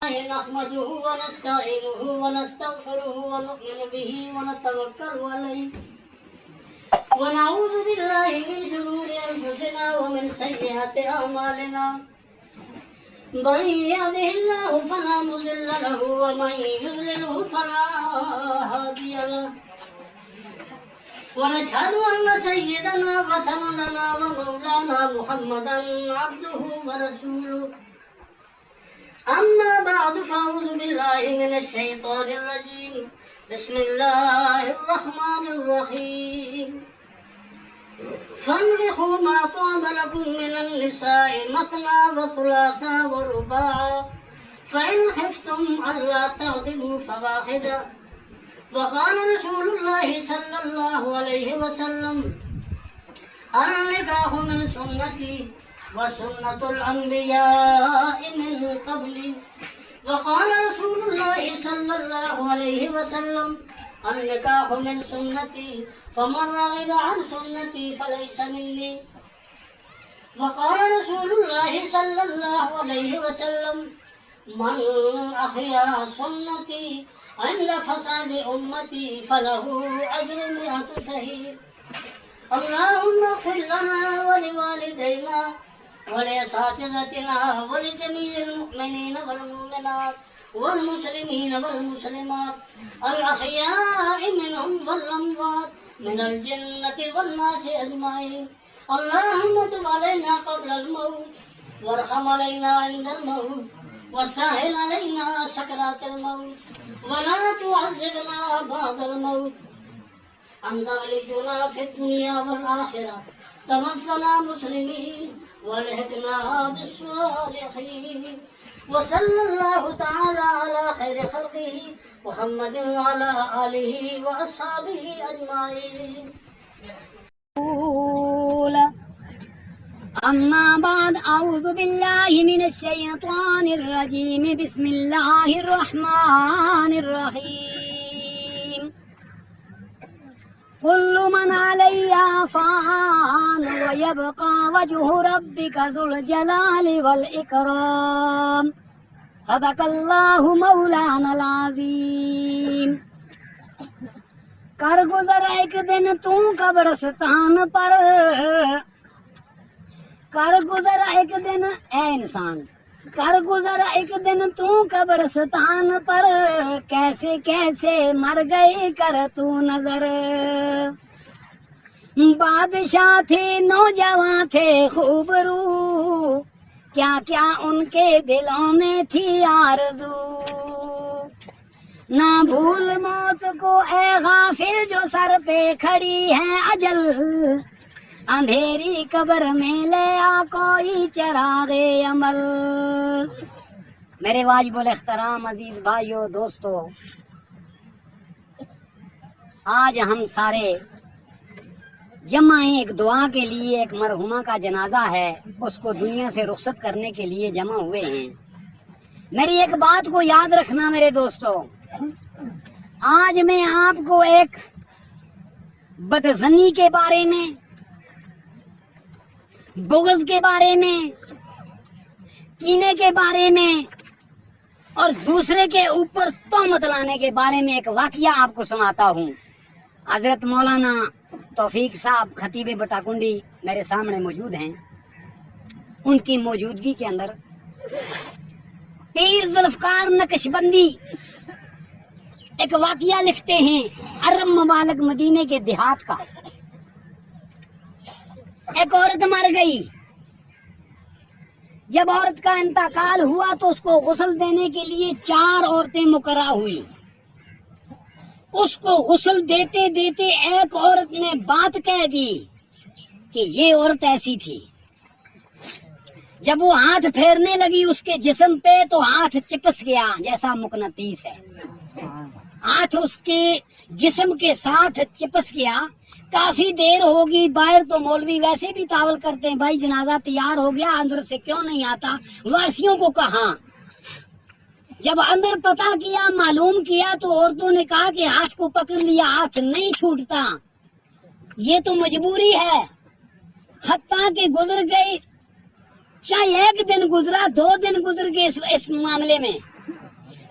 نحمده ونستعينه ونستغفره ونؤمن به ونتوكل عليه ونعوذ بالله من شرور أنفسنا ومن سيئات أعمالنا من يهده الله فلا مضل له ومن يضلله فلا هادي له ونشهد أن سيدنا وسندنا ومولانا محمدا عبده ورسوله أما بعد فأعوذ بالله من الشيطان الرجيم بسم الله الرحمن الرحيم فانكحوا ما طاب لكم من النساء مثنى وثلاثا ورباعا فإن خفتم ألا تعدلوا فواحدا وقال رسول الله صلى الله عليه وسلم النكاح من سنتي وسنة الأنبياء من قبلي وقال رسول الله صلى الله عليه وسلم النكاح من سنتي فمن رغب عن سنتي فليس مني وقال رسول الله صلى الله عليه وسلم من أحيا سنتي عند فساد أمتي فله أجر 100 شهيد اللهم اغفر لنا ولوالدينا ولأساتذتنا ولجميع المؤمنين والمؤمنات والمسلمين والمسلمات الأحياء منهم والأموات من الجنة والناس أجمعين اللهم تب علينا قبل الموت وارحم علينا عند الموت وسهل علينا سكرات الموت ولا تعذبنا بعد الموت أنت ولينا في الدنيا والآخرة توفنا مسلمين والحقنا بالصالحين وصلى الله تعالى على خير خلقه محمد وعلى آله وأصحابه أجمعين أما بعد أعوذ بالله من الشيطان الرجيم بسم الله الرحمن الرحيم كل من عليها فان ويبقى وجه ربك ذو الجلال والإكرام صدق الله مولانا العظیم کر گزر ایک دن تو قبرستان پر کر گزر ایک دن اے انسان کر گزر ایک دن تو قبرستان پر کیسے کیسے مر گئے کر تو نظر بادشاہ تھے نوجوان تھے خوب رو کیا کیا ان کے دلوں میں تھی آرزو نہ بھول موت کو اے غافل جو سر پہ کھڑی ہے اجل اندھیری قبر میں لے آ کوئی چراغ عمل میرے واجب الاحترام عزیز بھائیو دوستو آج ہم سارے جمع ہیں ایک دعا کے لیے ایک مرحومہ کا جنازہ ہے اس کو دنیا سے رخصت کرنے کے لیے جمع ہوئے ہیں میری ایک بات کو یاد رکھنا میرے دوستو آج میں آپ کو ایک بدظنی کے بارے میں بغض کے بارے میں کینے کے بارے میں اور دوسرے کے اوپر تہمت لانے کے بارے میں ایک واقعہ آپ کو سناتا ہوں حضرت مولانا توفیق صاحب خطیب بٹاکنڈی میرے سامنے موجود ہیں ان کی موجودگی کے اندر پیر ذوالفقار نقشبندی ایک واقعہ لکھتے ہیں عرب ممالک مدینے کے دیہات کا ایک عورت مر گئی جب عورت کا انتقال ہوا تو اس کو غسل دینے کے لیے 4 عورتیں مقررہ ہوئی اس کو غسل دیتے دیتے ایک عورت نے بات کہہ دی کہ یہ عورت ایسی تھی جب وہ ہاتھ پھیرنے لگی اس کے جسم پہ تو ہاتھ چپس گیا جیسا مقناطیس ہے ہاتھ اس کے جسم کے ساتھ چپس گیا کافی دیر ہوگی باہر تو مولوی ویسے بھی تاول کرتے ہیں بھائی جنازہ تیار ہو گیا اندر سے کیوں نہیں آتا وارثیوں کو کہا جب اندر پتہ کیا معلوم کیا تو عورتوں نے کہا کہ ہاتھ کو پکڑ لیا ہاتھ نہیں چھوٹتا یہ تو مجبوری ہے حتیٰ کہ گزر گئی چاہے 1 دن گزرا 2 دن گزر گئے اس معاملے میں